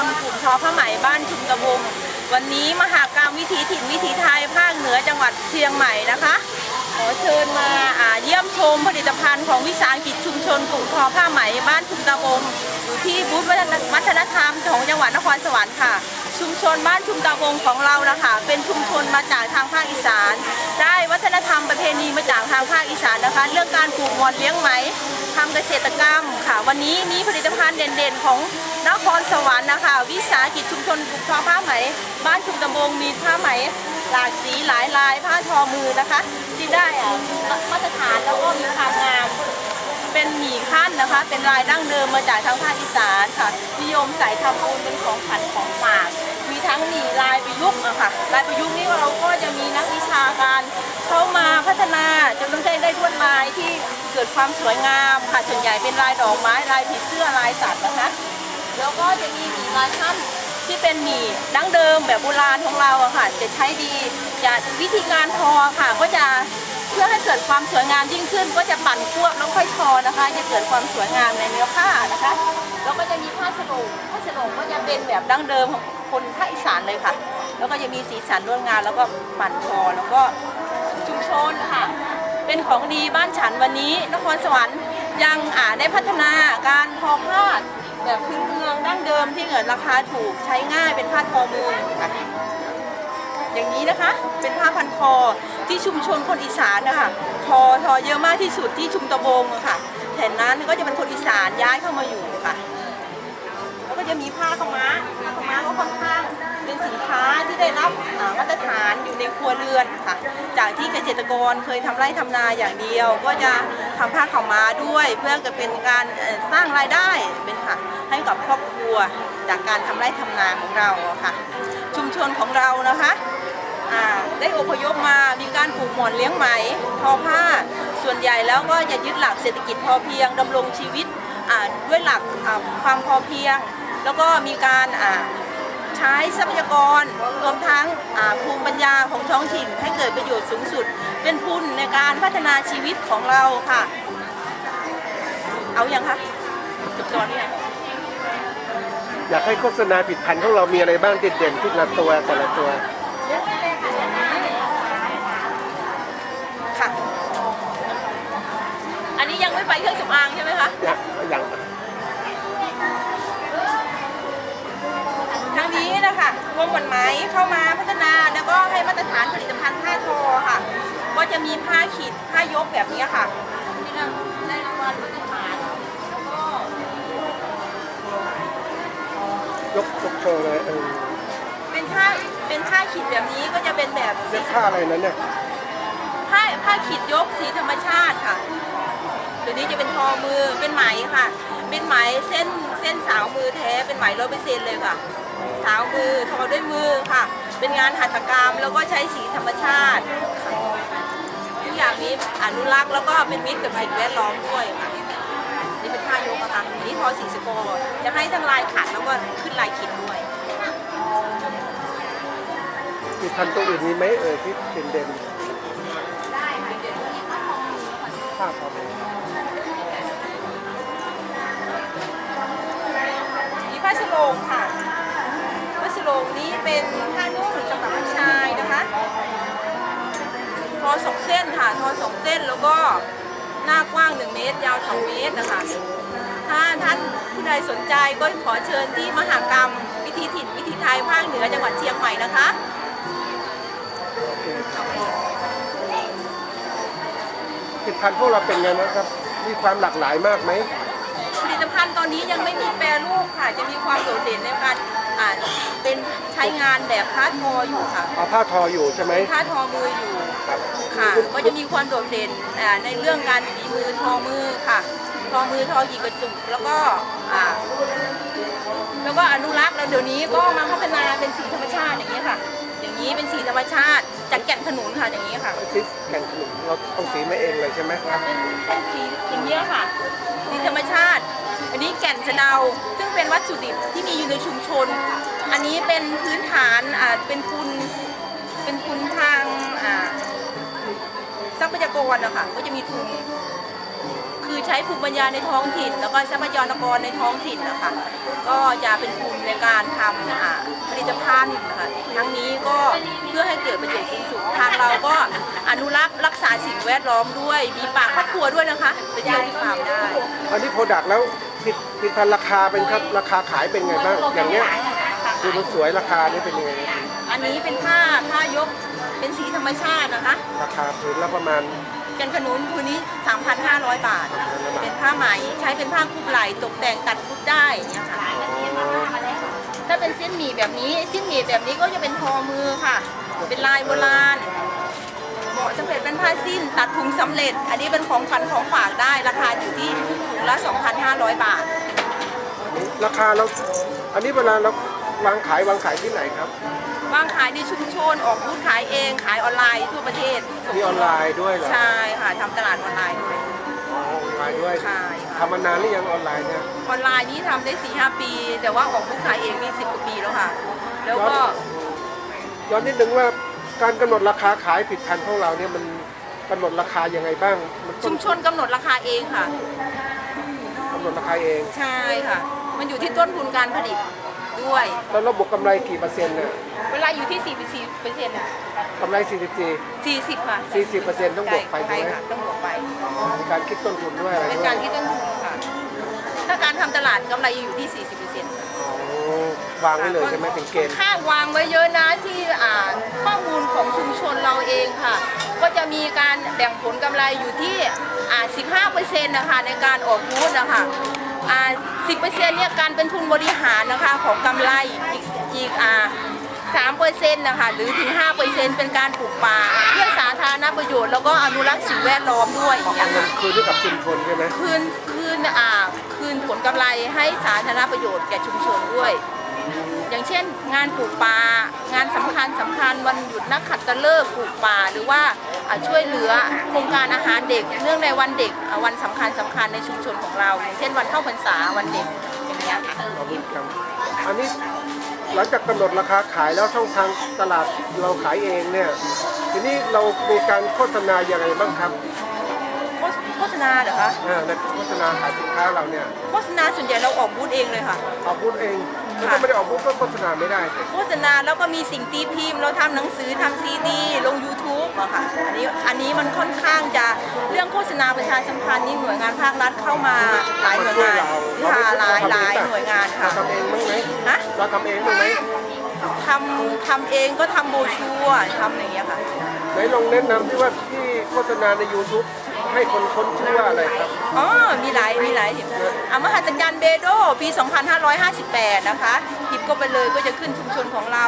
นกลุ่มทอผ้าไหมบ้านชุมตะวงวันนี้มหกรรมวิถีถิ่นวิถีไทยภาคเหนือจังหวัดเชียงใหม่นะคะขอเชิญมาเยี่ยมชมผลิตภัณฑ์ของวิสาหกิจชุมชนกลุ่มทอผ้าไหมบ้านชุมตะวงอยู่ที่บูธวัฒนธรรมของจังหวัดนครสวรรค์ค่ะชุมชนบ้านชุมตะวงของเรานะคะเป็นชุมชนมาจากทางภาคอีสานได้วัฒนธรรมประเพณีมาจากทางภาคอีสานนะคะเรื่องการปลูกหมอนเลี้ยงไหมทำเกษตรกรรมค่ะวันนี้มีผลิตภัณฑ์เด่นๆของนครสวรรค์นะคะวิสาหกิจชุมชนกลุ่มทอผ้าไหมบ้านชุมตะวงมีผ้าไหมหลากสีหลายลายผ้าทอมือนะคะที่ได้มาตรฐานแล้วก็มีความงามเป็นหมี่ขั้นนะคะเป็นลายดั้งเดิมมาจากทางภาคอีสานค่ะนิยมใส่ทำบุญเป็นของขวัญของฝากมีทั้งหมี่ลายประยุกต์ค่ะลายประยุกต์นี้เราก็จะมีนักวิชาการเข้ามาพัฒนาจนต้องได้ลวดลายที่เกิดความสวยงามค่ะส่วนใหญ่เป็นลายดอกไม้ลายผีเสื้อลายสัตว์นะคะแล้วก็จะมีหมี่ลายขั้นที่เป็นหมี่ดั้งเดิมแบบโบราณของเราค่ะจะใช้ดีจะวิธีการทอค่ะก็จะเพื่อให้เกิดความสวยงามยิ่งขึ้นก็จะปั่นควบแล้วค่อยทอนะคะจะเกิดความสวยงามในเนื้อผ้านะคะแล้วก็จะมีผ้าสโลงก็จะเป็นแบบดั้งเดิมของคนภาคอีสานเลยค่ะแล้วก็จะมีสีสันงดงามแล้วก็ปั่นทอแล้วก็ชุมชนค่ะเป็นของดีบ้านฉันวันนี้นครสวรรค์ยังได้พัฒนาการทอผ้าแบบพื้นเมืองดั้งเดิมที่เกิดราคาถูกใช้ง่ายเป็นผ้าทอมือค่ะอย่างนี้นะคะเป็นผ้าพันคอที่ชุมชนคนอีสานนะคะทอเยอะมากที่สุดที่ชุมตะวงค่ะแถบนั้นก็จะเป็นคนอีสานย้ายเข้ามาอยู่ค่ะแล้วก็จะมีผ้าขม้าก็ค่อนข้างเป็นสินค้าที่ได้รับมาตรฐานอยู่ในครัวเรือนค่ะจากที่เกษตรกรเคยทำไร่ทำนาอย่างเดียวก็จะทำผ้าขาวม้าด้วยเพื่อจะเป็นการสร้างรายได้เป็นค่ะให้กับครอบครัวจากการทำไร่ทำนาของเราค่ะชุมชนของเรานะคะได้อพยพมามีการปลูกหมอนเลี้ยงไหมทอผ้าส่วนใหญ่แล้วก็จะยึดหลักเศรษฐกิจพอเพียงดำรงชีวิตด้วยหลักความพอเพียงแล้วก็มีการใช้ทรัพยากรรวมทั้งภูมิปัญญาของท้องถิ่นให้เกิดประโยชน์สูงสุดเป็นทุนในการพัฒนาชีวิตของเราค่ะเอาอย่างคะจบตอนนี้อยากให้โฆษณาผลิตภัณฑ์ของเรามีอะไรบ้างเด่นๆทุกตัวแต่ละตัวค่ะอันนี้ยังไม่ไปเครื่องสำอางใช่ไหมคะยังทางนี้นะคะกรมหม่อนไหมเข้ามาพัฒนาแล้วก็ให้มาตรฐานผลิตภัณฑ์ผ้าทอค่ะก็จะมีผ้าขีดผ้ายกแบบนี้ค่ะที่เราได้รางวัลมาตรฐานแล้วก็ยกโชว์เลยเป็นผ้าขีดแบบนี้ก็จะเป็นแบบสีผ้าอะไรนั้นเนี่ยผ้าขีดยกสีธรรมชาติค่ะตัวนี้จะเป็นทอมือเป็นไหมค่ะเป็นไหมเส้นสาวมือแท้เป็นไหม100%เลยค่ะสาวมือทอด้วยมือค่ะเป็นงานหัตถกรรมแล้วก็ใช้สีธรรมชาติทุกอย่างนี้อนุรักษ์แล้วก็เป็นมิตรกับสิ่งแวดล้อมด้วยค่ะนี่เป็นผ้ายกนะคะนี่ทอสีสกอร์จะให้ทั้งลายขัดแล้วก็ขึ้นลายขีดด้วยมีพันตัวอื่นมีไหมที่เด่นได้ผ้าทอมีผ้าสโลงค่ะผ้าสโลงนี้เป็นผ้านุ่งสำหรับผู้ชายนะคะทอ2 เส้นค่ะทอ2 เส้นแล้วก็หน้ากว้าง1 เมตรยาว2 เมตรนะคะถ้าท่านผู้ใดสนใจก็ขอเชิญที่มหกรรมวิถีถิ่นวิถีไทยภาคเหนือจังหวัดเชียงใหม่นะคะผลิตภัณฑ์พวกเราเป็นไงนะครับมีความหลากหลายมากไหมผลิตภัณฑ์ตอนนี้ยังไม่มีแปรรูปค่ะจะมีความโดดเด่นในการเป็นใช้งานแบบผ้าทออยู่ค่ะผ้าทออยู่ใช่ไหมผ้าทอมืออยู่ค่ะก็จะมีความโดดเด่นในเรื่องการฝีมือทอมือค่ะทอมือทอหยีกระจุกแล้วก็อนุรักษ์แล้วเดี๋ยวนี้ก็มาพัฒนาเป็นสีธรรมชาติอย่างนี้ค่ะอย่างนี้เป็นสีธรรมชาติจากแก่นขนุนค่ะอย่างนี้ค่ะแก่นขนุนเราเอาสีมาเองเลยใช่ไหมครับเป็นสีอย่างนี้ค่ะสีธรรมชาติอันนี้แก่นสะเดาซึ่งเป็นวัตถุดิบที่มีอยู่ในชุมชนอันนี้เป็นพื้นฐานเป็นทุนทางทรัพยากรนะคะก็จะมีทุนคื คือใช้ภูมิปัญญาในท้องถิ่น แล้วก็ทรัพยากรในท้องถิ่นนะคะก็จะเป็นทุนในการทำผลิตภัณฑ์นะคะทั้งนี้ก็เพื่อให้เกิดประโยชน์สูงสุดทางเราก็อนุรักษ์รักษาสิ่งแวดล้อมด้วยมีป่าครอบครัวด้วยนะคะไปเที่ยวที่ฟาร์มได้ อันนี้โปรดักต์แล้วผลิตภัณฑ์ราคาเป็นครับราคาขายเป็นไงบ้างอย่างเงี้ยคือมันสวยราคานี่เป็นยังไง อันนี้เป็นผ้ายกเป็นสีธรรมชาตินะคะ ราคาผืนละประมาณ กันขนุนพื้นนี้ 3,500 บาท เป็นผ้าไหมใช้เป็นผ้าคลุมไหล่ตกแต่งตัดฟุตได้อย่างเงี้ยค่ะถ้าเป็นเส้นหมี่แบบนี้เส้นหมี่แบบนี้ก็จะเป็นทอมือค่ะ เป็นลายโบราณเหมาะจะเป็นผ้าสิ้นตัดถุงสำเร็จ อันนี้เป็นของขวัญของฝากได้ราคาอยู่ที่ถุงละ 2,500 บาท ราคาเราอันนี้เวลาเราวางขายที่ไหนครับ วางขายในชุมชนออกบูธขายเองขายออนไลน์ทั่วประเทศ มีออนไลน์ด้วยเหรอ ใช่ค่ะทำตลาดออนไลน์ด้วย อ๋อออนไลน์ด้วย ใช่ค่ะ ทำมานานหรือยังออนไลน์เนี่ย ออนไลน์นี้ทำได้ 4-5 ปี แต่ว่าออกบูธขายเองมี10 กว่าปีแล้วค่ะ แล้วก็ ย้อนนิดนึงว่าการกำหนดราคาขายผลิตภัณฑ์ของเราเนี่ยมันกำหนดราคายังไงบ้างมันต้ ชุ น มชนกำหนดราคาเองค่ะ กำหนดราคาเอง ใช่ค่ะ มันอยู่ที่ต้นทุนการผลิตด้วย แล้วระบบกำไรกี่เปอร์เซ็นต์เนี่ย เวลาอยู่ที่ 4% กำไร 44 40 ค่ะ 40%ต้องบวกไปใช่ไหม ค่ะต้องบวกไป มีการคิดต้นทุนด้วยอะไร เป็น ด้วย การคิดต้นทุนค่ะ ถ้าการทำตลาดกำไรอยู่ที่ 40% อ๋อวางไว้เลยใช่ไหมเป็นเกณฑ์ ค่าวางไว้เยอะนะที่ข้อมูลของชุมชนเราเองค่ะ ก็จะมีการแบ่งผลกำไรอยู่ที่15%นะคะในการออกบูธนะคะ10%เนี่ยการเป็นทุนบริหารนะคะของกำไรอีก3%นะคะหรือถึง 5% เป็นการปลูกป่าเพื่อสาธารณประโยชน์แล้วก็อนุรักษ์สิ่งแวดล้อมด้วยอย่างเงี้ย เงิน ค่ะ คืนให้กับชุมชนใช่ไหม คืนผลกำไรให้สาธารณประโยชน์แก่ชุมชนด้วย อย่างเช่น งานปลูกป่างานสำคัญวันหยุดนักขัตฤกษ์ปลูกป่าหรือว่าช่วยเหลือโครงการอาหารเด็กเนื่องในวันเด็กวันสำคัญในชุมชนของเราอย่างเช่นวันเข้าพรรษาวันเด็กอย่างเงี้ยค่ะ ขอบคุณครับอันนี้หลังจากกำหนดราคาขายแล้วช่องทางตลาดเราขายเองเนี่ยทีนี้เรามีการโฆษณาอย่างไรบ้างครับ โฆษณาเหรอคะ ในโฆษณาขายสินค้าเราเนี่ย โฆษณาส่วนใหญ่เราออกบูธเองเลยค่ะ ออกบูธเองถ้าไม่ได้ออกบูธก็โฆษณาไม่ได้สิ โฆษณาแล้วก็มีสิ่งตีพิมพ์เราทำหนังสือทำซีดีลง YouTube อะค่ะอันนี้มันค่อนข้างจะเรื่องโฆษณาประชาสัมพันธ์นี่หน่วยงานภาครัฐเข้ามาหลายหน่วยงานค่ะหลายหน่วยงานค่ะ เราทำเองบ้างไหม ฮะ เราทำเองบ้างไหม ทำเองก็ทำโบรชัวร์ทำอย่างเงี้ยค่ะ ไหนลองแนะนำที่ว่าที่โฆษณาใน YouTube ให้คนค้นชื่อว่าอะไรครับ อ๋อมีหลายมหัศจรรย์เบโดปี 2558 นะคะพิมพ์ก็ไปเลยก็จะขึ้นชุมชนของเรา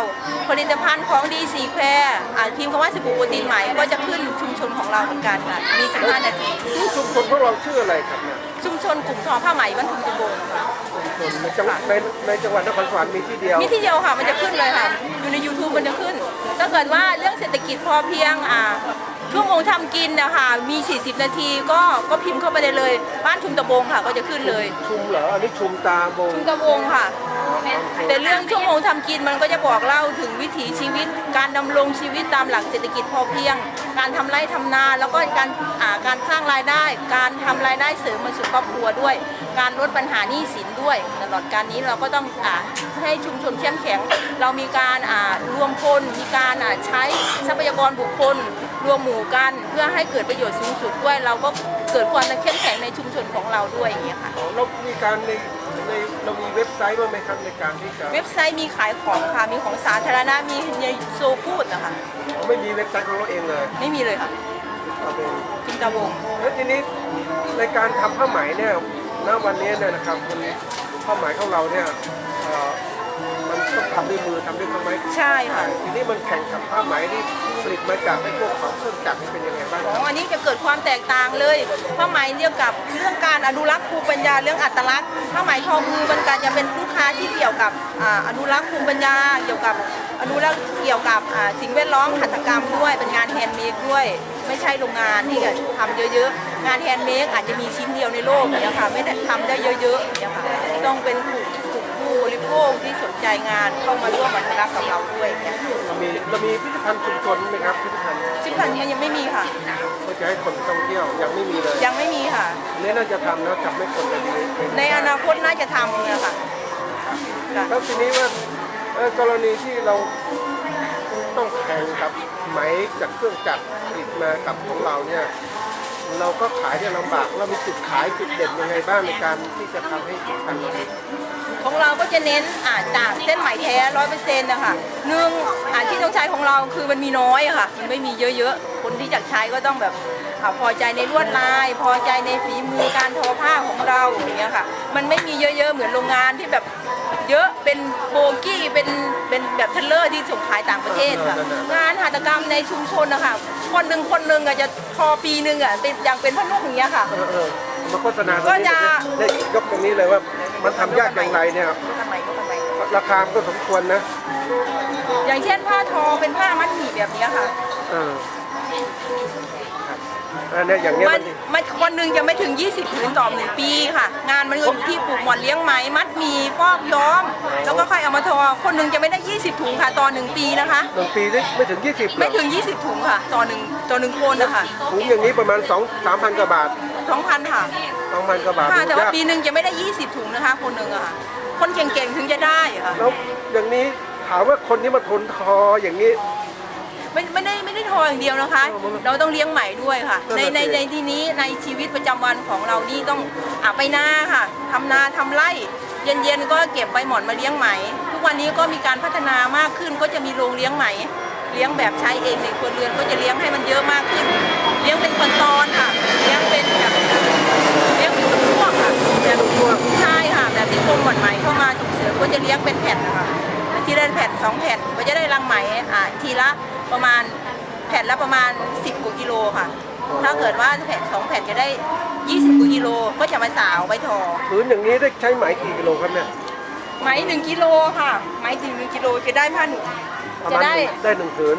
ผลิตภัณฑ์ของดีสีแควร์พิมพ์คำว่าสบู่โปรตีนใหม่ก็จะขึ้นชุมชนของเราเหมือนกันค่ะมี15 นาที ที่ชุมชนพวกเราชื่ออะไรครับเนี่ย ชุมชนกลุ่มทอผ้าไหมบ้านทุมตะบงค่ะ ชุมชนในจังหวัดในจังหวัดนครสวรรค์มีที่เดียว มีที่เดียวค่ะมันจะขึ้นเลยค่ะ อยู่ใน YouTube มันจะขึ้น ถ้าเกิดว่าเรื่องเศรษฐกิจพอเพียงชั่วโมงทำกินนะคะมี 40 นาทีก็พิมพ์เข้าไปได้เลยบ้านชุมตะบงค่ะก็จะขึ้นเลย ชุมเหรออันนี้ชุมตาบง ชุมตะบงค่ะ แต่เรื่องชั่วโมงทำกินมันก็จะบอกเล่าถึงวิถีชีวิต การดำรงชีวิตตามหลักเศรษฐกิจพอเพียง การทำไร่ทำนาแล้วก็การสร้างรายได้ การทำรายได้เสริมมาสู่ครอบครัวด้วย การลดปัญหาหนี้สินด้วยตลอดการนี้เราก็ต้องให้ชุมชนเข้มแข็ง เรามีการรวมพลมีการใช้ทรัพยากรบุคคลรวมหมู่กันเพื่อให้เกิดประโยชน์สูงสุดด้วย เราก็เกิดความเข้มแข็งในชุมชนของเราด้วยอย่างเงี้ยค่ะ เรามีการในเรามีเว็บไซต์บ้างไหมครับในการที่จะ เว็บไซต์มีขายของค่ะ มีของสาธารณะ มีในโซพูดนะคะ เราไม่มีเว็บไซต์ของเราเองเลย ไม่มีเลยค่ะ เราเป็น จิมตาวง แล้วทีนี้ในการทำผ้าไหมเนี่ยณวันนี้เนี่ยนะครับมันผ้าไหมของเราเนี่ยมันต้องทำด้วยมือทำด้วยเครื่องไม้ ใช่ค่ะ ทีนี้มันแข่งกับผ้าไหมที่ผลิตมาจากไอ้พวกของเครื่องจักรนี่เป็นยังไงบ้าง อันนี้จะเกิดความแตกต่างเลยผ้าไหมเกี่ยวกับเรื่องการอนุรักษ์ภูมิปัญญาเรื่องอัตลักษณ์ผ้าไหมทอมือมันการจะเป็นลูกค้าที่เกี่ยวกับอนุรักษ์ภูมิปัญญาเกี่ยวกับอนุรักษ์เกี่ยวกับสิ่งแวดล้อมหัตถกรรมด้วยเป็นงานแฮนด์เมดด้วย ไม่ใช่โรงงานที่จะทำเยอะๆงานแฮนด์เมดอาจจะมีชิ้นเดียวในโลกเนี่ยค่ะไม่ได้ทำได้เยอะๆเนี่ยค่ะต้องเป็นถูก ผู้บริโภคที่สนใจงานเข้ามาร่วมอนุรักษ์กับเราด้วยเนี่ย เรามีพิพิธภัณฑ์ชุมชนไหมครับพิพิธภัณฑ์ ซึ่งพันธุ์ยังไม่มีค่ะ เพื่อจะให้คนท่องเที่ยวยังไม่มีเลย ยังไม่มีค่ะ อันนี้น่าจะทำนะทำให้คนไปดี ในอนาคตน่าจะทำเนี่ยค่ะค่ะ แล้วทีนี้ว่ากรณีที่เราต้องแข่งกับไหมจากเครื่องจักรผลิตมากับของเราเนี่ยเราก็ขายได้ลำบากเรามีจุดขายจุดเด่นยังไงบ้างในการที่จะทำให้ทันเรา ของเราก็จะเน้นจากเส้นไหมแท้100%นะคะหนึ่งที่ต้องใช้ของเราคือมันมีน้อยอะค่ะมันไม่มีเยอะๆคนที่จะใช้ก็ต้องแบบพอใจในลวดลาย พอใจในฝีมือการทอผ้าของเราอย่างเงี้ยค่ะมันไม่มีเยอะๆเหมือนโรงงานที่แบบเยอะเป็นโบกี้เป็นแบบเทเลอร์ที่ส่งขายต่างประเทศค่ะงานหัตถกรรมในชุมชนนะคะคนหนึ่งอาจจะทอปีหนึ่งอ่ะเป็นอย่างเป็นพนุ่มอย่างเงี้ยค่ะ มาโฆษณาตรงนี้ได้ยกตรงนี้เลยว่ามันทำยากอย่างไรเนี่ยราคาก็สมควรนะ อย่างเช่นผ้าทอเป็นผ้ามัดหมี่แบบนี้ค่ะ อันนี้อย่างเงี้ย มันคนหนึ่งจะไม่ถึง 20 ผืนต่อ1 ปีค่ะ งานมันอยู่ที่ปลูกหมอนเลี้ยงไหมมัดหมี่ฟอกย้อม แล้วก็ค่อยเอามาทอคนหนึ่งจะไม่ได้ 20 ถุงค่ะต่อ1 ปีนะคะ 1 ปีได้ไม่ถึง 20 ไม่ถึง 20 ถุงค่ะต่อหนึ่งคนนะคะ ถุงอย่างนี้ประมาณ 2-3,000 กว่าบาท 2,000 ค่ะ 2,000 กว่าบาท ค่ะแต่ว่าปีหนึ่งจะไม่ได้ 20 ถุงนะคะ คนหนึ่งอะค่ะคนเก่งๆถึงจะได้ค่ะ แล้วอย่างนี้ถามว่าคนที่มาทนทออย่างนี้ไม่ได้ทออย่างเดียวนะคะ เราต้องเลี้ยงไหมด้วยค่ะ ในที่นี้ในชีวิตประจำวันของเรานี่ต้องไปนาค่ะทำนาทำไร่เย็นๆก็เก็บใบหม่อนมาเลี้ยงไหม ทุกวันนี้ก็มีการพัฒนามากขึ้นก็จะมีโรงเลี้ยงไหม เลี้ยงแบบใช้เองในครัวเรือนก็จะเลี้ยงให้มันเยอะมากขึ้น เลี้ยงเป็นตอนๆค่ะเลี้ยงเป็นแบบเลี้ยงเป็นช่วงๆค่ะแบบใช่ค่ะแบบที่กรมหม่อนไหมเข้ามาส่งเสริมก็จะเลี้ยงเป็นแผ่นนะคะทีละแผ่น2 แผ่นก็จะได้รังไหมทีละประมาณแผ่นละประมาณ10 กว่ากิโลค่ะ ถ้าเกิดว่าแผ่น2 แผ่นจะได้20 กว่ากิโลก็จะมาสาวใบทอ ผืนอย่างนี้ได้ใช้ไหมกี่กิโลครับเนี่ย ไหม1 กิโลค่ะไหมถึง1 กิโลจะได้ผ้าหนึ่ง ประ จะ มาณ ได้ ได้1 ผืน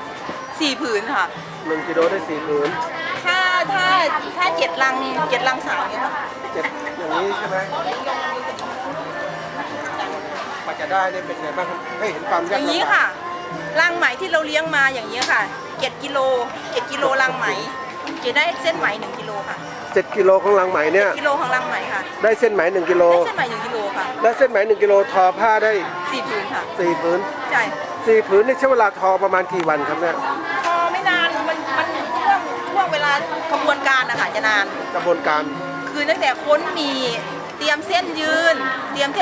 4 ผืนค่ะ 1 กิโลได้4 ผืน ถ้า7 ลังสาวเนี่ยค่ะ เจ็ดอย่างนี้ใช่ไหมกว่าจะได้เนี่ยเป็นไงบ้างครับให้เห็นความาก อยย่างนี้ ลำบาก ค่ะลังไหมที่เราเลี้ยงมาอย่างนี้ค่ะ7 กิโลลังไหมจะได้เส้นไหม1 กิโลค่ะ 7 กิโลของลังไหมเนี่ย กิโลของลังไหมค่ะ ได้เส้นไหม1 กิโล ได้เส้นไหม1 กิโลค่ะ และเส้นไหม1 กิโลทอผ้าได้ 4 ผืนค่ะ 4 ผืน ใช่ 4 ผืนนี่ใช้เวลาทอประมาณกี่วันครับเนี่ย พอไม่นานมันช่วงเวลากระบวนการนะคะจะนาน กระบวนการ คือตั้งแต่ค้นมีเตรียมเส้นยืน เตรียมเ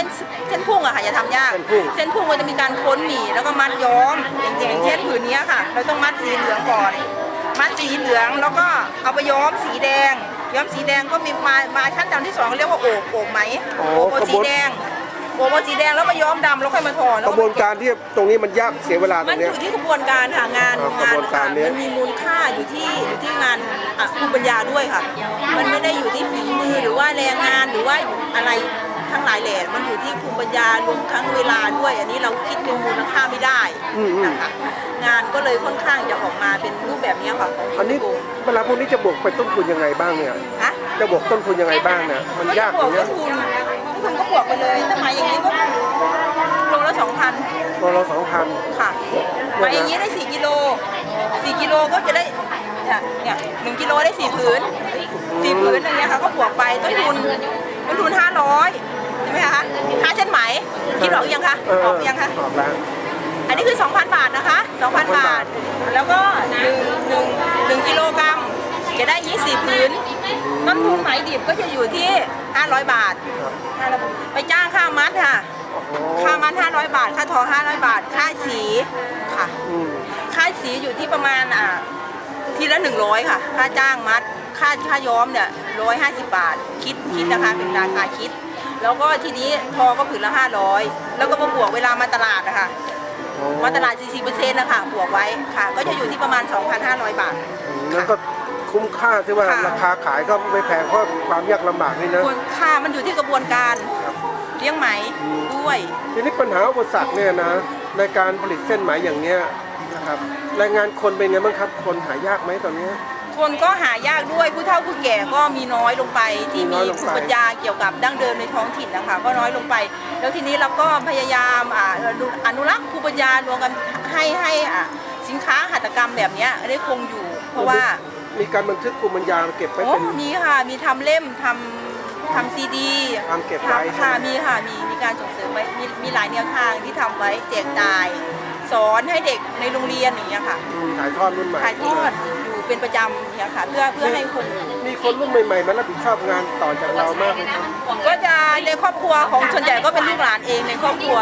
ส้นพุ่งอะค่ะจะทำยาก เส้นพุ่งมันจะมีการค้นหมี่แล้วก็มัดย้อมอย่างเช่นผืนนี้ค่ะ เราต้องมัดสีเหลืองก่อน มัดสีเหลืองแล้วก็เอาไปย้อมสีแดง ย้อมสีแดงก็มีมาขั้นตอนที่ 2เรียกว่าโอบไหมโอบสีแดงโอบสีแดงแล้วมาย้อมดำแล้วค่อยมาทอก ระบวนการที่ตรงนี้มันยากเสียเวลาต มั ร น ง อ เนี้ย ยู่ที่กระบวนการค่ะงาน กระบวนการนี้ มันมีมูลค่าอยู่ที่งานภูมิปัญญาด้วยค่ะ มันไม่ได้อยู่ที่ฝีมือหรือว่าแรงงานหรือว่าอะไรทั้งหลายแหล่มันอยู่ที่ภูมิปัญญารวมทั้งเวลาด้วย อันนี้เราคิดเป็นมูลค่าไม่ได้นะคะงานก็เลยค่อนข้างจะออกมาเป็นรูปแบบนี้ค่ะของ อันนี้เวลาพวกนี้จะบวกไปต้นทุนยังไงบ้างเนี่ย ฮะ จะบวกต้นทุนยังไงบ้างเนี่ยมันยาก ก็ อย่าง บ เงี้ วย กต้นทุนก็บวกไปเลยถ้ามาอย่างนี้ก็โลละ 2,000 เรา2,000 ค่ะไปอย่างนี้ได้4 กิโล 4 กิโลก็จะได้เนี่ย1 กิโลได้4 ผืน 4 ผืนอย่างเงี้ยค่ะก็บวกไปต้นทุน500ใช่ไหมคะค่าเส้นไหมคิดออกยังคะออกยังคะ ออกแล้ว อันนี้คือ 2,000 บาทนะคะ 2,000 บาท แล้วก็1กิโลกรัมจะได้20 ผืนต้นทุนไหมดิบก็จะอยู่ที่500 บาทไปจ้างค่ามัดค่ะ ค่ามัด500 บาท ค่าทอ500 บาท ค่าสีค่ะ ค่าสีอยู่ที่ประมาณทีละ100ค่ะค่าจ้างมัดค่าย้อมเนี่ย150 บาทคิดนะคะเป็นราคาคิด แล้วก็ทีนี้ทอก็ผืนละ500แล้วก็มาบวกเวลามาตลาดนะคะมาตลาด 40% นะคะบวกไว้ค่ะก็จะอยู่ที่ประมาณ 2,500 บาท นั่นก็คุ้มค่าที่ว่าราคาขายก็ไม่แพงเพราะความยากลำบากนี่นะ ค่ามันอยู่ที่กระบวนการเลี้ยงไหมด้วย ทีนี้ปัญหาอุปสรรคเนี่ยนะในการผลิตเส้นไหมอย่างเนี้ยนะครับแรงงานคนเป็นไงบ้างครับคนหายากไหมตอนนี้ คนก็หายากด้วยผู้เฒ่าผู้แก่ก็มีน้อยลงไปที่มีภูมิปัญญาเกี่ยวกับดั้งเดิมในท้องถิ่นนะคะก็น้อยลงไป แล้วทีนี้เราก็พยายามอนุรักษ์ภูมิปัญญารวมกันให้สินค้าหัตถกรรมแบบนี้ได้คงอยู่ เพราะว่ามีการบันทึกภูมิปัญญาเก็บไว้เป็นมีค่ะมีทำเล่มทำซีดีทำเก็บไว้ค่ะมีการส่งเสริมไว้มีหลายแนวทางที่ทำไว้แจกจ่ายสอนให้เด็กในโรงเรียนอย่างเงี้ยค่ะถ่ายทอดรุ่นใหม่ถ่ายทอดอยู่เป็นประจำเนี่ยค่ะเพื่อให้คนมีคนรุ่นใหม่ๆมารับผิดชอบงานต่อจากเรามากเลยครับก็จะในครอบครัวของส่วนใหญ่ก็เป็นลูกหลานเองในครอบครัว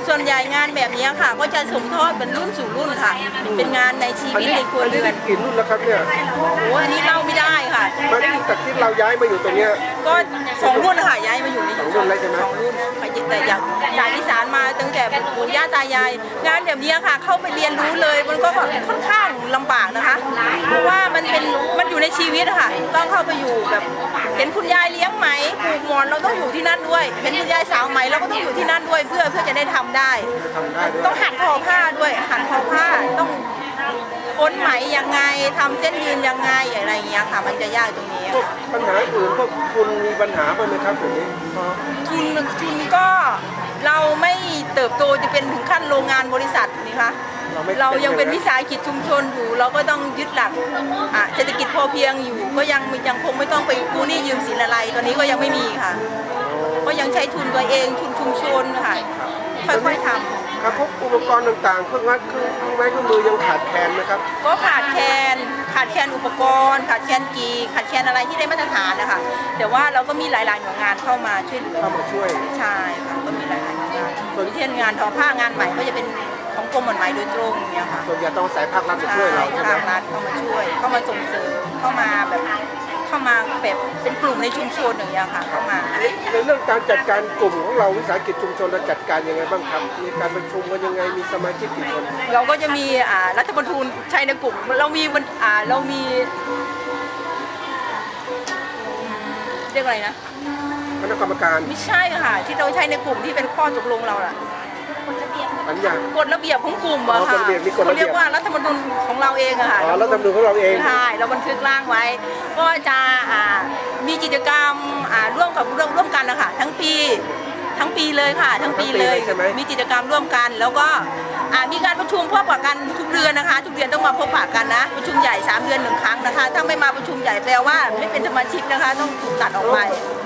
ส่วนใหญ่งานแบบนี้ค่ะก็จะส่งทอดเป็นรุ่นสู่รุ่นค่ะเป็นงานในชีวิตในครัวเรือนกี่รุ่นแล้วครับเนี่ยโอ้อันนี้เล่าไม่ได้ค่ะมาจากที่เราย้ายมาอยู่ตรงเนี้ยก็2 รุ่นค่ะย้ายมาอยู่ใน2 รุ่นแล้วใช่ไหม2 รุ่นแต่จากอีสานมาตั้งแต่ปู่ย่าตายายงานแบบนี้ค่ะเข้าไปเรียนรู้เลยมันก็ค่อนข้างลำบากนะคะเพราะว่ามันอยู่ในชีวิตค่ะต้องเข้าไปอยู่แบบเห็นคุณยายเลี้ยงไหมผูกหมอนเราต้องอยู่ที่นั่นด้วยเห็นคุณยายสาวไหมเราก็ต้องอยู่ที่นั่นด้วยเพื่อจะได้ทำได้ต้องหัดทอผ้าด้วยหัดทอผ้าต้องค้นไหมยังไงทำเส้นยืนยังไงอะไรอย่างเงี้ยค่ะมันจะยากตรงนี้ปัญหาอื่นพวกคุณมีปัญหาบ้างไหมครับแบบนี้ทุนก็เราไม่เติบโตจะเป็นถึงขั้นโรงงานบริษัทนี่คะเรายังเป็นวิสาหกิจชุมชนอยู่เราก็ต้องยึดหลักเศรษฐกิจพอเพียงอยู่ก็ยังคงไม่ต้องไปกู้หนี้ยืมสินอะไรตอนนี้ก็ยังไม่มีค่ะก็ยังใช้ทุนตัวเองทุนชุมชนค่ะค่อยๆทำครับพวกอุปกรณ์ต่างๆเครื่องไม้เครื่องมือยังขาดแคลนไหมครับก็ขาดแคลนอุปกรณ์ขาดแคลนขาดแคลนอะไรที่ได้มาตรฐานนะคะแต่ว่าเราก็มีหลายๆหน่วยงานเข้ามาช่วยเหลือใช่ค่ะก็มีหลายๆหน่วยงานเช่นงานทอผ้างานใหม่ก็จะเป็นของกรมหม่โดยตรงเนี่ยค่ะส่วนใหญ่ต้องสายภาครัฐมาช่วยเราใช่ไหมภาครัฐเข้ามาช่วยเข้ามาส่งเสริมเข้ามาแบบเป็นกลุ่มในชุมชนอย่างเงี้ยค่ะเข้ามาในเรื่องการจัดการกลุ่มของเราวิสาหกิจชุมชนเราจัดการยังไงบ้างครับมีการประชุมกันยังไงมีสมาชิกกี่คนเราก็จะมีรัฐมนตรีใช้ในกลุ่มเรามีเรียกอะไรนะคณะกรรมการไม่ใช่ค่ะที่เราใช้ในกลุ่มที่เป็นข้อตกลงเราล่ะกฎระเบียบของกลุ่มอะค่ะเขาเรียกว่ารัฐธรรมนูญของเราเองอะค่ะรัฐธรรมนูญของเราเองใช่เราบันทึกร่างไว้ก็จะมีกิจกรรมร่วมกันนะคะทั้งปีเลยค่ะทั้งปีเลยมีกิจกรรมร่วมกันแล้วก็มีการประชุมพบปะกันทุกเดือนนะคะทุกเดือนต้องมาพบปะกันนะประชุมใหญ่3 เดือน1 ครั้งนะคะถ้าไม่มาประชุมใหญ่แปลว่าไม่เป็นสมาชิกนะคะต้องถูกตัดออกไป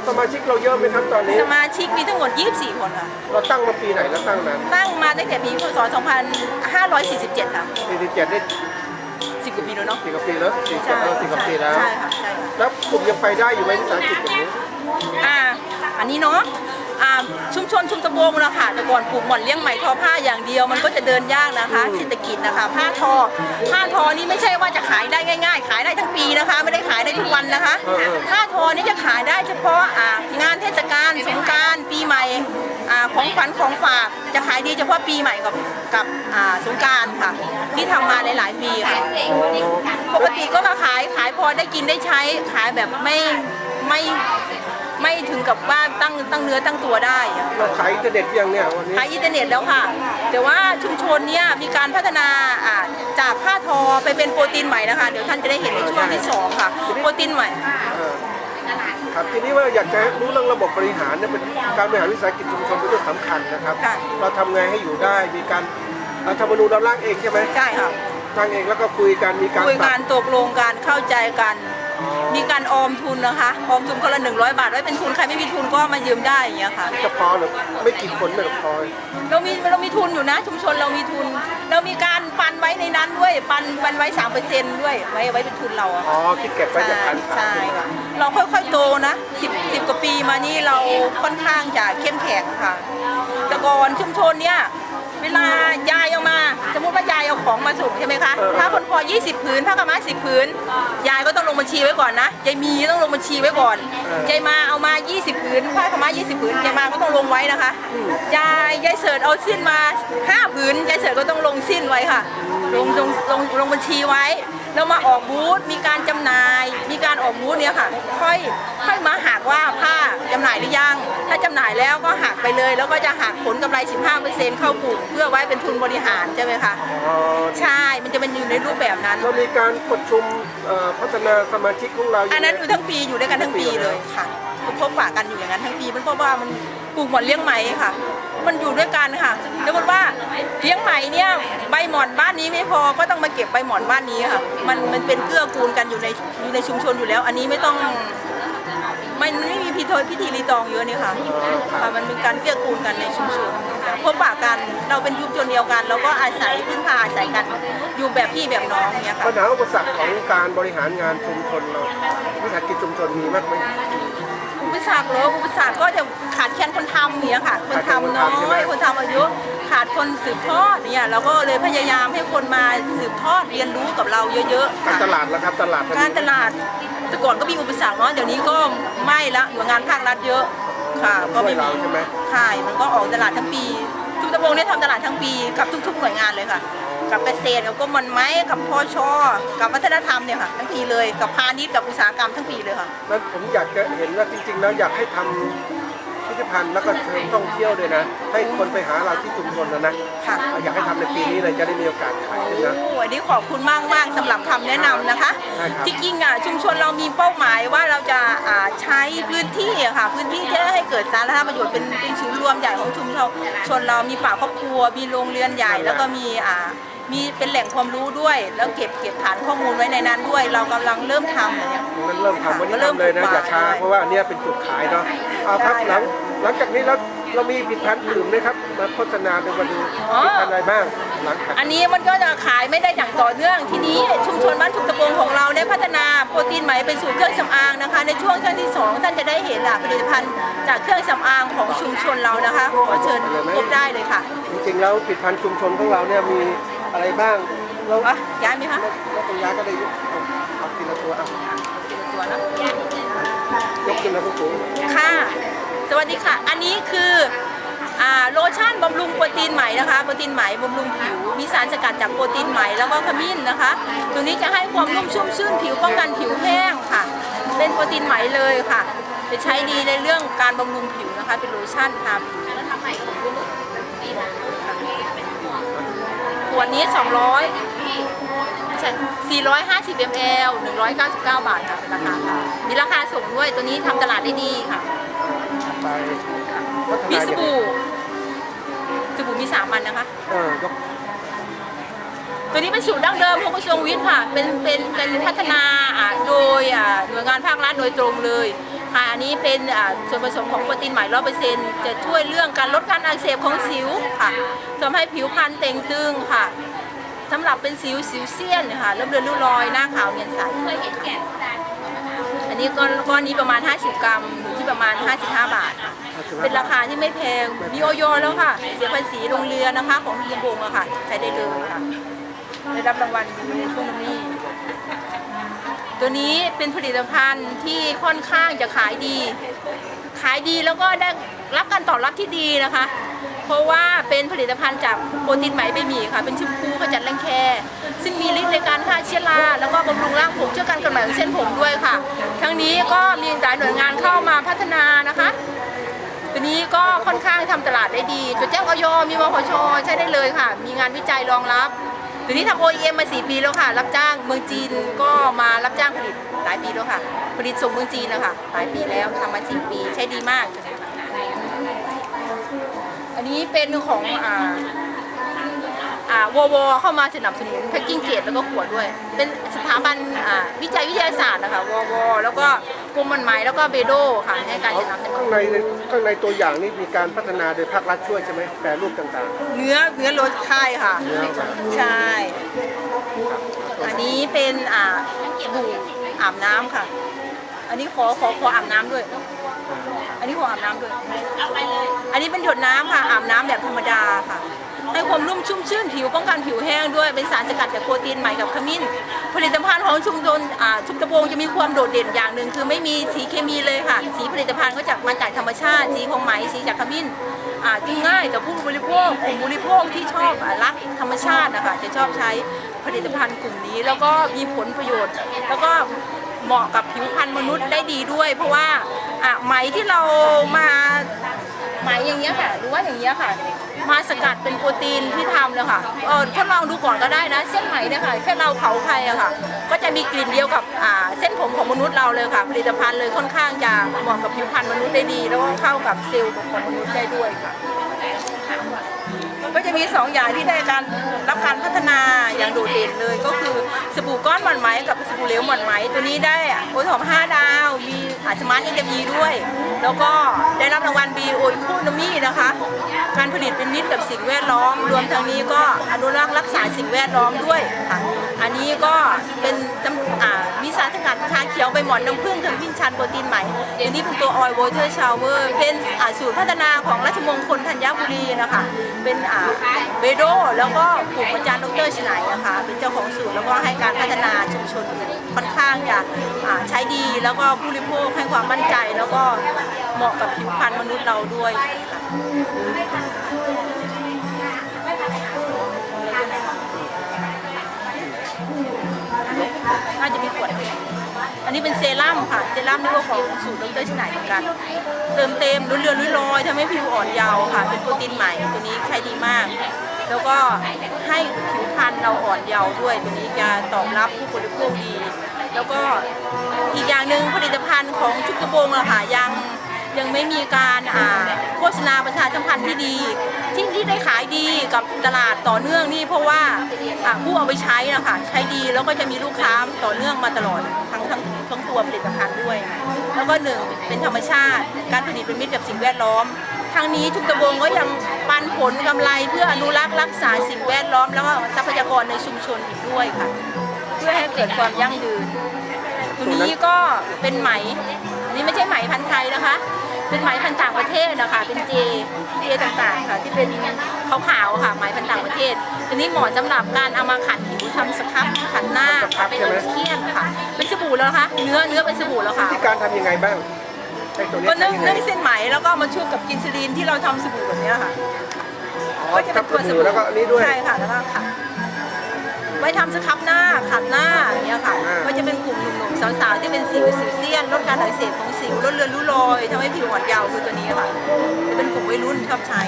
สมาชิกเราเยอะไหมครับตอนนี้สมาชิกมีทั้งหมด24 คนค่ะเราตั้งมาปีไหนแล้วตั้งมาตั้งแต่ปีพ.ศ. 2547ค่ะ47ได้10 กว่าปีแล้วเนาะ10 กว่าปีแล้ว10 กว่าปีแล้วใช่ค่ะใช่ค่ะแล้วกลุ่มยังไปได้อยู่ไหมวิสาหกิจแบบนี้อันนี้เนาะชุมชนชุมตะบงนะคะแต่ก่อนปลูกหม่อนเลี้ยงไหมทอผ้าอย่างเดียวมันก็จะเดินยากนะคะเศรษฐกิจนะคะผ้าทอนี่ไม่ใช่ว่าจะขายได้ง่ายๆขายได้ทั้งปีนะคะไม่ได้ขายได้ทุกวันนะคะผ้าทอนี่จะขายได้เฉพาะงานเทศกาลสงกรานต์ปีใหม่ของขวัญของฝากจะขายดีเฉพาะปีใหม่กับสงกรานต์ค่ะที่ทำมาหลายๆปีค่ะปกติก็มาขายพอได้กินได้ใช้ขายแบบไม่ถึงกับว่าตั้งเนื้อตั้งตัวได้เราขายอินเทอร์เน็ตยังเนี่ยวันนี้ขายอินเทอร์เน็ตแล้วค่ะแต่ว่าชุมชนเนี้ยมีการพัฒนาจากผ้าทอไปเป็นโปรตีนใหม่นะคะเดี๋ยวท่านจะได้เห็นในช่วงที่2ค่ะโปรตีนใหม่ครับทีนี้ว่าอยากจะรู้เรื่องระบบบริหารเนี่ยเป็นการบริหารวิสาหกิจชุมชนเป็นเรื่องสำคัญนะครับเราทำไงให้อยู่ได้มีการรัฐธรรมนูญเราร่างเองใช่ไหมใช่ค่ะร่างเองแล้วก็คุยกันมีการตกลงกันเข้าใจกันมีการออมทุนนะคะออมทุนคนละ100 บาทไว้เป็นทุนใครไม่มีทุนก็มายืมได้อย่างเงี้ยค่ะจะพอหรือไม่กี่คนไม่พอเรามีทุนอยู่นะชุมชนเรามีทุนเรามีการปันไว้ในนั้นด้วยปันไว้ 3% ด้วยไว้เป็นทุนเราคิดเก็บไว้จากพันใช่ค่ะเราค่อยๆโตนะ10 กว่าปีมานี่เราค่อนข้างจะเข้มแข็งค่ะแต่ก่อนชุมชนเนี้ยเวลายายเอามาสมมติว่ายายเอาของมาส่งใช่ไหมคะถ้าคนพอ20 ผืนผ้ากำมะ10 ผืนยายก็ต้องลงบัญชีไว้ก่อนนะยายมีต้องลงบัญชีไว้ก่อนยายมาเอามา20 ผืนผ้ากำมะ20 ผืนยายมาก็ต้องลงไว้นะคะยายเสิร์ชเอาสิ้นมา5 ผืน คืนยายเสือก็ต้องลงสิ้นไว้ค่ะลงบัญชีไว้แล้วมาออกบูธมีการจำหน่ายมีการออกบูธเนี่ยค่ะค่อยมาหักว่าผ้าจำหน่ายหรือยังถ้าจำหน่ายแล้วก็หักไปเลยแล้วก็จะหักผลกำไร 15% เข้ากลุ่มเพื่อไว้เป็นทุนบริหารใช่ไหมคะใช่มันจะเป็นอยู่ในรูปแบบนั้นเรามีการประชุมพัฒนาสมาชิกของเราอันนั้นอยู่ทั้งปีอยู่ด้วยกันทั้งปีเลยค่ะพบปะกันอยู่อย่างนั้นทั้งปีมันเพราะว่ามันปลูกหม่อนเลี้ยงไหมค่ะมันอยู่ด้วยกันค่ะแล้วว่าเลี้ยงไหมเนี่ยใบหม่อนบ้านนี้ไม่พอก็ต้องมาเก็บใบหม่อนบ้านนี้ค่ะมันเป็นเกื้อกูลกันอยู่ในชุมชนอยู่แล้วอันนี้ไม่ต้องมันไม่มีพิธีรีตองเยอะนี่ค่ะมันเป็นการเกื้อกูลกันในชุมชนพบปะกันเราเป็นชุมชนเดียวกันเราก็อาศัยพึ่งพาอาศัยกันอยู่แบบพี่แบบน้องเนี่ยค่ะปัญหาอุปสรรคของการบริหารงานชุมชนเราวิสาหกิจชุมชนมีมากไหมอุปสรรคก็จะขาดแคลนคนทำเนี่ยค่ะคนทำน้อยคนทำอายุขาดคนสืบทอดเนี่ยเราก็เลยพยายามให้คนมาสืบทอดเรียนรู้กับเราเยอะๆการตลาดแล้วครับการตลาดแต่ก่อนก็มีอุปสรรคเนาะเดี๋ยวนี้ก็ไม่ละหน่วยงานภาครัฐเยอะค่ะก็ไม่มีใช่ไหมค่ะมันก็ออกตลาดทั้งปีทุกตำบลได้ทำตลาดทั้งปีกับทุกๆหน่วยงานเลยค่ะกับเกษตรกับกรมมันไม้กับพช.กับวัฒนธรรมเนี่ยค่ะทั้งปีเลยกับพาณิชย์กับอุตสาหกรรมทั้งปีเลยค่ะนั้นผมอยากจะเห็นว่าจริงๆแล้วอยากให้ทำพิพิธภัณฑ์แล้วก็เชิญท่องเที่ยวด้วยนะให้คนไปหาเราที่ชุมชนนะอยากให้ทำในปีนี้เลยจะได้มีโอกาสขายขึ้นนะวันนี้ขอบคุณมากสำหรับคำแนะนำนะคะจริงๆชุมชนเรามีเป้าหมายว่าเราจะใช้พื้นที่ค่ะพื้นที่ที่ให้เกิดสาธารณประโยชน์เป็นศูนย์รวมใหญ่ของชุมชนเรามีป่าครอบครัวมีโรงเรือนใหญ่แล้วก็มีเป็นแหล่งความรู้ด้วยแล้วเก็บฐานข้อมูลไว้ในนั้นด้วยเรากำลังเริ่มทำเนี่ยงั้นเริ่มทำวันนี้ทำเลยนะอย่าช้าเพราะว่าอันนี้เป็นจุดขายเนาะครับหลังจากนี้แล้วเรามีผลิตภัณฑ์อื่นไหมครับมาโฆษณาเป็นวันดูผลิตภัณฑ์อะไรบ้างอันนี้มันก็จะขายไม่ได้อย่างต่อเนื่องทีนี้ชุมชนบ้านชุมตะปงของเราได้พัฒนาโปรตีนไหมเป็นสูตรเครื่องสำอางนะคะในช่วงครั้งที่2ท่านจะได้เห็นผลิตภัณฑ์จากเครื่องสำอางของชุมชนเรานะคะขอเชิญพบได้เลยค่ะจริงๆแล้วผลิตภัณฑ์ชุมชนของเราเนี่ยมีอะไรบ้างเราย้ายไหมคะเราต้องย้ายก็ได้เอาทีละตัวทีละตัวนะยกขึ้นนะผู้สูงค่ะสวัสดีค่ะอันนี้คือโลชั่นบำรุงโปรตีนไหมนะคะโปรตีนไหมบำรุงผิวมีสารสกัดจากโปรตีนไหมแล้วก็ขมิ้นนะคะตัวนี้จะให้ความนุ่มชุ่มชื่นผิวป้องกันผิวแห้งค่ะเป็นโปรตีนไหมเลยค่ะจะใช้ดีในเรื่องการบำรุงผิวนะคะเป็นโลชั่นค่ะแล้วทำใหม่ของคุณขวดนี้450 ml 199 บาทค่ะเป็นราคาค่ะมีราคาส่งด้วยตัวนี้ทำตลาดได้ดีค่ะมีสบู่มี3 อันนะคะตัวนี้เป็นสูตรดั้งเดิมของกระทรวงวิทย์ค่ะเป็นพัฒนาโดยหน่วยงานภาครัฐโดยตรงเลยค่ะอันนี้เป็นส่วนผสมของโปรตีนไหม 100% จะช่วยเรื่องการลดการอักเสบของสิวค่ะทำให้ผิวพรรณเต่งตึงค่ะสำหรับเป็นสิวเซียนค่ะเริ่มเรือนริ้วรอยหน้าขาวเนียนใสอันนี้ก้อนนี้ประมาณ50 กรัมอยู่ที่ประมาณ55 บาทเป็นราคาที่ไม่แพงมีออยแล้วค่ะเสียภาษีโรงเรือนนะคะของทุกวงอะค่ะใช้ได้เลยค่ะได้รับรางวัลในช่วงนี้ตัวนี้เป็นผลิตภัณฑ์ที่ค่อนข้างจะขายดีแล้วก็ได้รับการตอบรับที่ดีนะคะเพราะว่าเป็นผลิตภัณฑ์จากโปรตีนไหมใบหมี่ค่ะเป็นแชมพูขจัดรังแคซึ่งมีฤทธิ์ในการฆ่าเชื้อราแล้วก็บำรุงร่างผมช่วยกันกำเนิดเส้นผมด้วยค่ะทั้งนี้ก็มีหลายหน่วยงานเข้ามาพัฒนานะคะตัวนี้ก็ค่อนข้างทำตลาดได้ดีจดแจ้งอย.มีมพช.ใช้ได้เลยค่ะมีงานวิจัยรองรับตัวนี้ทำ OEM มา4 ปีแล้วค่ะรับจ้างเมืองจีนก็มารับจ้างผลิตหลายปีแล้วค่ะผลิตส่งเมืองจีนนะคะหลายปีแล้วทำมา4 ปีใช้ดีมากอันนี้เป็นของวเข้ามาสนับสนุนแพ็กกิ้งเกจแล้วก็ขวดด้วยเป็นสถาบันวิจัยวิทยาศาสตร์นะคะวแล้วก็กรมมันไม้แล้วก็เบโดค่ะให้การสนับสนุนข้างในตัวอย่างนี่มีการพัฒนาโดยภาครัฐช่วยใช่ไหมแปรรูปต่างๆเนื้อรสค่ายค่ะใช่อันนี้เป็นสบู่อาบน้ำค่ะอันนี้ขออาบน้ำด้วยอันนี้ขออาบน้ำด้วยอันนี้เป็นหยดน้ำค่ะอาบน้ำแบบธรรมดาค่ะให้ความนุ่ม ชุ่มชื่นผิวป้องกันผิวแห้งด้วยเป็นสารสกัดจากโปรตีนไหมกับขมิ้นผลิตภัณฑ์ของชุมตะบงจะมีความโดดเด่นอย่างหนึ่งคือไม่มีสีเคมีเลยค่ะสีผลิตภัณฑ์ก็จากมาจากธรรมชาติสีของไหมสีจากขมิ้นจึงง่ายต่อผู้บริโภคกลุ่มบริโภคที่ชอบรักธรรมชาตินะคะจะชอบใช้ผลิตภัณฑ์กลุ่มนี้แล้วก็มีผลประโยชน์ แล้วก็เหมาะกับผิวพรรณมนุษย์ได้ดีด้วย เพราะว่าไหมที่เรามาไหมอย่างเงี้ยค่ะหรือว่าอย่างเงี้ยค่ะมาสกัดเป็นโปรตีนที่ทำเลยค่ะทดลองดูก่อนก็ได้นะเส้นไหมเนี่ยค่ะแค่เราเผาไฟอะค่ะก็จะมีกลิ่นเดียวกับเส้นผมของมนุษย์เราเลยค่ะผลิตภัณฑ์เลยค่อนข้างจะเหมาะกับผิวพรรณมนุษย์ได้ดีแล้วก็เข้ากับเซลล์ของมนุษย์ได้ด้วยค่ะก็จะมี2อย่างที่ได้การรับการพัฒนาอย่างโดดเด่นเลยก็คือสบู่ก้อนหม่อนไหมกับสบู่เหลวหม่อนไหมตัวนี้ได้โอท็อป5 ดาวมีสมาร์ทEMVด้วยแล้วก็ได้รับรางวัล BO Economy นะคะการผลิตเป็นมิตรกับสิ่งแวดล้อมรวมทั้งนี้ก็อนุรักษ์รักษาสิ่งแวดล้อมด้วยค่ะอันนี้ก็เป็นมีสารสกัดชาเขียวใบหม่อนน้ำผึ้งถึงพินชันโปรตีนไหมอันนี้เป็นตัว Oil Water Shower เป็นสูตรพัฒนาของราชมงคลธัญบุรีนะคะเป็นเบโดแล้วก็กลุ่มอาจารย์ดร.ชไนนะคะเป็นเจ้าของสูตรแล้วก็ให้การพัฒนาชุมชนค่อนข้างจะใช้ดีแล้วก็ผู้บริโภคให้ความมั่นใจแล้วก็เหมาะกับผิวพรรณมนุษย์เราด้วยน่าจะมีขวดอันนี้เป็นเซรั่มค่ะเซรั่มนี่ก็ของสูตรดร.ชไนเหมือนกันเติมเต็มรุ่นเรือนรุ่นลอยทำให้ผิวอ่อนเยาว์ค่ะเป็นโปรตีนใหม่ตัวนี้ใช้ดีมากแล้วก็ให้ผิวพรรณเราอ่อนเยาว์ด้วยตัวนี้จะตอบรับผู้บริโภคดีแล้วก็อีกอย่างหนึ่งผลิตภัณฑ์ของชุกกระบงอะค่ะยังไม่มีการโฆษณาประชาสัมพันธ์ที่ดีที่ได้ขายดีกับตลาดต่อเนื่องนี่เพราะว่าผู้เอาไปใช้นะคะใช้ดีแล้วก็จะมีลูกค้าต่อเนื่องมาตลอดทั้งตัวผลิตภัณฑ์ด้วยแล้วก็1เป็นธรรมชาติการผลิตเป็นมิตรกับสิ่งแวดล้อมทางนี้ชุมตะบงก็ยังปันผลกำไรเพื่ออนุรักษ์รักษาสิ่งแวดล้อมแล้วก็ทรัพยากรในชุมชนอีกด้วยค่ะเพื่อให้เกิดความยั่งยืนตัวนี้ก็เป็นไหมนี่ไม่ใช่ไหมพันธุ์ไทยนะคะเป็นไหมพันธุ์ต่างประเทศนะคะเป็นเจต่างๆค่ะที่เป็นขาวๆค่ะไหมพันธุ์ต่างประเทศตัวนี้เหมาะสำหรับการเอามาขัดผิวทำสครับขัดหน้าเป็นเครียดค่ะเป็นสบู่แล้วนะคะเนื้อเป็นสบู่แล้วค่ะวิธีการทำยังไงบ้างก็นึ่งเส้นไหมแล้วก็มาชุบกับกินซิลีนที่เราทำสบู่แบบนี้ค่ะก็จะเป็นตัวสบู่แล้วก็อันนี้ด้วยใช่ค่ะแล้วก็ค่ะไว้ทำสครับหน้าขัดหน้าอย่างเงี้ยค่ะก็จะเป็นกลุ่มหนุ่มๆสาวๆที่เป็นสิวเซียนลดการอักเสบของสิวลดเลือนริ้วรอยทำให้ผิวอ่อนเยาว์คือตัวนี้ค่ะจะเป็นกลุ่มวัยรุ่นชอบใช้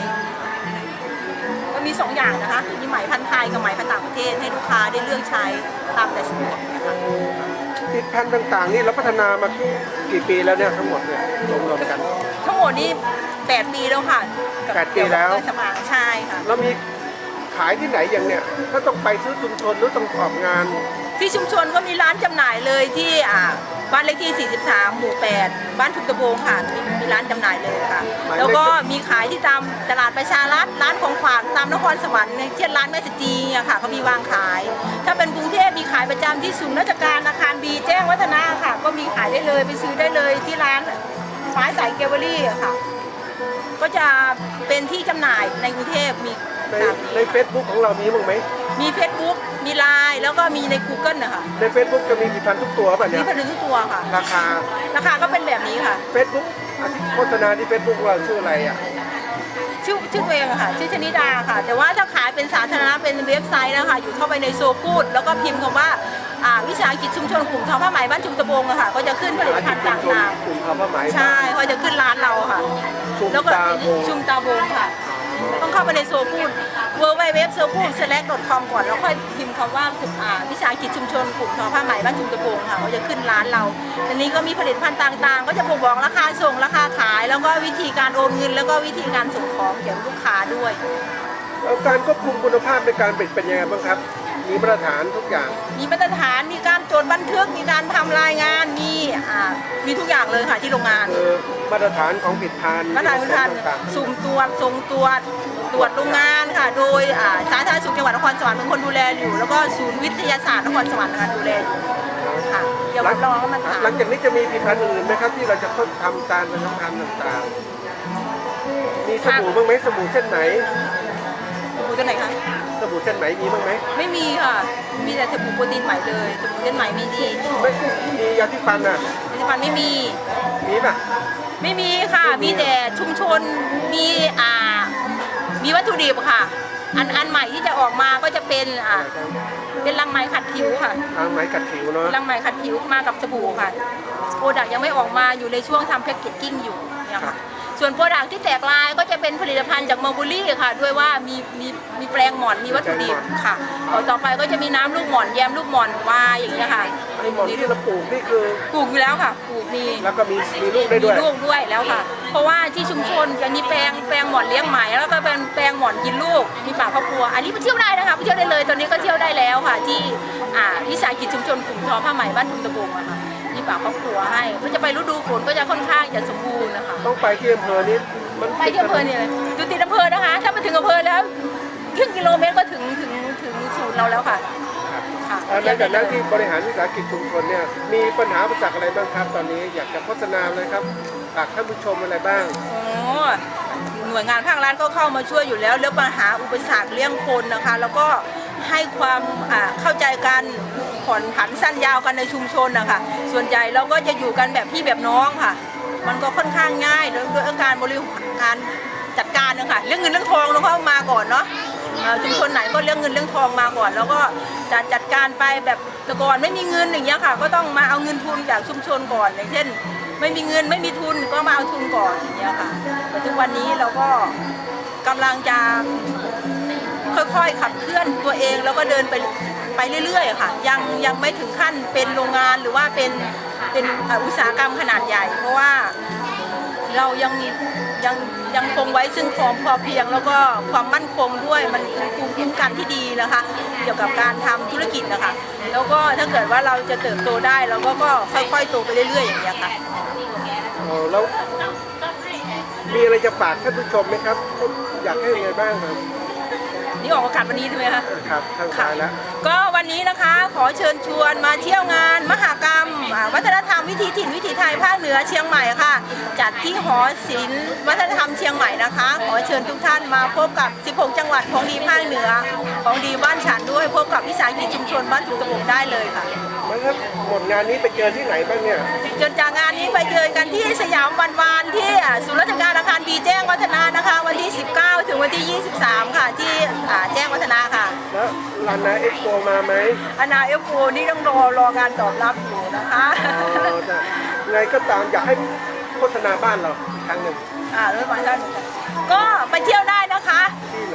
ก็มี2อย่างนะคะมีไหมพันธุ์ไทยกับไหมพันธุ์ต่างประเทศให้ลูกค้าได้เลือกใช้ตามแต่สะดวกนะคะผลิตภัณฑ์ต่างๆนี่เราพัฒนามากี่ปีแล้วเนี่ยทั้งหมดเนี่ยรวมกันทั้งหมดนี่8 ปีแล้วค่ะ8 ปีแล้วใช่ค่ะแล้วมีขายที่ไหนอย่างเนี้ยถ้าต้องไปซื้อชุมชนหรือต้องออกงานที่ชุมชนก็มีร้านจำหน่ายเลยที่บ้านเลขที่43หมู่8บ้านชุมตะบงค่ะมีร้านจำหน่ายเลยค่ะแล้วก็มีขายที่ตามตลาดประชารัฐร้านของฝากตามนครสวรรค์เช่นร้านแม่สจีอะค่ะเขามีวางขายถ้าเป็นกรุงเทพมีขายประจำที่ศูนย์ราชการอาคารบีแจ้งวัฒนะค่ะก็มีขายได้เลยไปซื้อได้เลยที่ร้านฟ้าใสเกลเวอรี่ค่ะก็จะเป็นที่จำหน่ายในกรุงเทพมีใน Facebook ของเรามีบ้างไหมมี Facebook มี LINE แล้วก็มีใน Google นะคะใน Facebook จะมีผลิตภัณฑ์ทุกตัวป่ะเนี่ยมีผลิตภัณฑ์ทุกตัวค่ะราคาก็เป็นแบบนี้ค่ะ Facebook โฆษณาที่ Facebook เราชื่ออะไรอ่ะชื่อตัวเองค่ะชื่อชนิดาค่ะแต่ว่าถ้าขายเป็นสาธารณะเป็นเว็บไซต์นะคะอยู่เข้าไปในโซกูดแล้วก็พิมพ์คำว่าวิสาหกิจชุมชนกลุ่มทอผ้าไหมบ้านชุมตะบงอะค่ะก็จะขึ้นผลิตภัณฑ์ต่างๆกลุ่มทอผ้าไหมใช่ก็จะขึ้นร้านเราค่ะแล้วก็ชุมตาบงค่ะต้องเข้าไปในโซกูดwww.sogood/com ก่อนแล้วค่อยพิมพ์คำว่าวิสาหกิจชุมชนกลุ่มทอผ้าไหมบ้านชุมตะบงค่ะก็จะขึ้นร้านเราทีนี้ก็มีผลิตภัณฑ์ต่างๆก็จะบ่งบอกราคาส่งราคาขายแล้วก็วิธีการโอนเงินแล้วก็วิธีการส่งของแก่ลูกค้าด้วยการควบคุมคุณภาพในการผลิตเป็นยังไงบ้างครับมีมาตรฐานทุกอย่างมีมาตรฐานมีการจดบันทึกมีการทำรายงานมีทุกอย่างเลยค่ะที่โรงงานมาตรฐานของผลิตภัณฑ์มาตรฐานสุ่มตรวจส่งตรวจโรงงานค่ะโดยสาธารณสุขจังหวัดนครสวรรค์เป็นคนดูแลอยู่แล้วก็ศูนย์วิทยาศาสตร์นครสวรรค์นะคะดูแลอยู่ค่ะอย่ารับรองว่ามันหลังจากนี้จะมีผลิตภัณฑ์อื่นไหมครับที่เราจะทำการประชาสัมพันธ์ต่างๆมีสบู่บ้างไหมสบู่เส้นไหนสบู่ตัวไหนคะ เส้นไหมมีบ้างไหม ไม่มีค่ะ มีแต่สบู่โปรตีนไหมเลยสบู่เส้นไหมไม่ดี ไม่มียาที่ฟันอ่ะ ผลิตภัณฑ์ไม่มี มีป่ะ ไม่มีค่ะ มีแต่ชุมชนมีมีวัตถุดิบค่ะ อันใหม่ที่จะออกมาก็จะเป็นเป็นรังไหมขัดผิวค่ะ ทางไหมกัดผิวเนาะ รังไหมขัดผิวมากับสบู่ค่ะโปรดักต์ยังไม่ออกมาอยู่ในช่วงทำแพ็กเกจจิ้งอยู่เนี่ยค่ะส่วนโปรดักต์ที่แตกลายก็จะเป็นผลิตภัณฑ์จากเมอร์บูรี่ค่ะด้วยว่ามีแปลงหมอนมีวัตถุดิบค่ะต่อไปก็จะมีน้ำลูกหมอนแยมลูกหมอนวายอย่างเงี้ยค่ะ ไอ้หมอนที่เราปลูกนี่คือ ปลูกอยู่แล้วค่ะปลูกมี แล้วก็มีลูกได้ มี ด้วย ลูกด้วยแล้วค่ะ เพราะว่าที่ชุมชนจะมีแปลงหมอนเลี้ยงไหมแล้วก็เป็นแปลงหมอนกินลูกมีป่าครอบครัวอันนี้ไปเที่ยวได้นะคะไปเที่ยวได้เลยตอนนี้ก็เที่ยวได้แล้วค่ะที่วิสาหกิจชุมชนกลุ่มทอผ้าไหมบ้านทุ่งตะบงอะค่ะมีป่าครอบครัวให้ก็จะไปฤดูฝนก็จะค่อนข้างจะสมบูรณ์นะคะ ต้องไปที่อำเภอนี้มัน ไปที่อำเภอเนี่ยเลยอยู่ติดอำเภอนะคะ ถ้าไปถึงอำเภอแล้วครึ่งกิโลเมตรก็ถึงศูนย์เราแล้วค่ะค่ะ หลังจากนั้นที่บริหารวิสาหกิจชุมชนเนี่ยมีปัญหาอุปสรรคอะไรบ้างครับ ตอนนี้อยากจะโฆษณาเลยครับฝากท่านผู้ชมอะไรบ้าง หน่วยงานภาครัฐก็เข้ามาช่วยอยู่แล้วเรื่องปัญหาอุปสรรคเรื่องคนนะคะ แล้วก็ให้ความเข้าใจกันผ่อนผันสั้นยาวกันในชุมชนนะคะส่วนใหญ่เราก็จะอยู่กันแบบพี่แบบน้องค่ะ มันก็ค่อนข้างง่ายด้วยการบริหารจัดการนะคะเรื่องเงินเรื่องทองเราเข้ามาก่อนเนาะชุมชนไหนก็เรื่องเงินเรื่องทองมาก่อน แล้วก็จัดการไปแบบแต่ก่อนไม่มีเงินอย่างเงี้ยค่ะก็ต้องมาเอาเงินทุนจากชุมชนก่อนอย่างเช่นไม่มีเงินไม่มีทุนก็มาเอาทุนก่อนอย่างเงี้ยค่ะแต่ทุกวันนี้เราก็กำลังจะค่อยๆขับเคลื่อนตัวเองแล้วก็เดินไปเรื่อยๆค่ะยังไม่ถึงขั้นเป็นโรงงานหรือว่าเป็นอุตสาหกรรมขนาดใหญ่ เพราะว่าเรายังคงไว้ซึ่งความพอเพียงแล้วก็ความมั่นคงด้วยมันคือภูมิคุ้มกันที่ดีนะคะเกี่ยวกับการทำธุรกิจนะคะแล้วก็ถ้าเกิดว่าเราจะเติบโตได้เราก็ค่อยๆโตไปเรื่อยๆอย่างเงี้ยค่ะ แล้วมีอะไรจะฝากท่านผู้ชมไหมครับอยากให้ยังไงบ้างครับ นี่ออกอากาศวันนี้ใช่ไหมคะ ครับทางซ้ายแล้ว ก็วันนี้นะคะขอเชิญชวนมาเที่ยวงานมหกรรมวัฒนธรรมวิถีถิ่นวิถีไทยภาคเหนือเชียงใหม่ค่ะจัดที่หอศิลป์วัฒนธรรมเชียงใหม่นะคะขอเชิญทุกท่านมาพบกับ 16 จังหวัดของดีภาคเหนือของดีบ้านฉันด้วยพบกับวิสาหกิจชุมชนบ้านถุงตะบงได้เลยค่ะ แล้วถ้าหมดงานนี้ไปเจอที่ไหนบ้างเนี่ย จนจากงานนี้ไปเจอกันที่สยามวันวานที่ศูนย์ราชการอาคารดีแจ้งวัฒนานะคะวันที่ 19 ถึงวันที่ 23 ค่ะที่แจ้งวัฒนาค่ะ แล้วลานาเอ็กโปมาไหม อนาเอฟโฟนี่ต้องรอการตอบรับอยู่นะคะ แต่ไงก็ตามอยากให้โฆษณาบ้านเราอีกครั้งหนึ่ง รถไฟท่านก็ไปเที่ยวได้นะคะ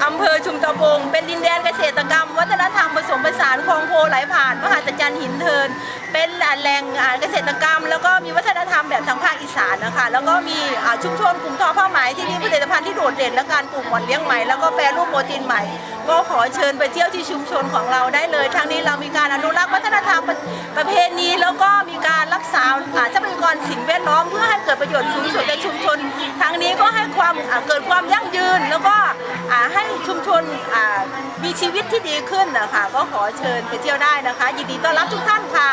อำเภอชุมตะบงเป็นดินแดนเกษตรกรรม วัฒนธรรมผสมผสานคลองโพไหลผ่านมหาจักรหินเทินเป็นแหล่งเกษตรกรรม แล้วก็มีวัฒนธรรมแบบทางภาคอีสานนะคะแล้วก็มีชุมชนกลุ่มทอผ้าไหมที่มีผลิตภัณฑ์ที่โดดเด่นและการปลูกหมอนเลี้ยงไหมแล้วก็แปรรูปโปรตีนไหมก็ขอเชิญไปเที่ยวที่ชุมชนของเราได้เลยทั้งนี้เรามีการอนุรักษ์วัฒนธรรมประเพณีแล้วก็มีการรักษาทรัพยากรสิ่งแวดล้อมเพื่อให้เกิดประโยชน์สูงสุดในชุมชนทั้งนี้ก็ให้ความเกิดความยั่งยืนแล้วก็ให้ชุมชนมีชีวิตที่ดีขึ้นนะคะก็ขอเชิญไปเที่ยวได้นะคะยินดีต้อนรับทุกท่านค่ะ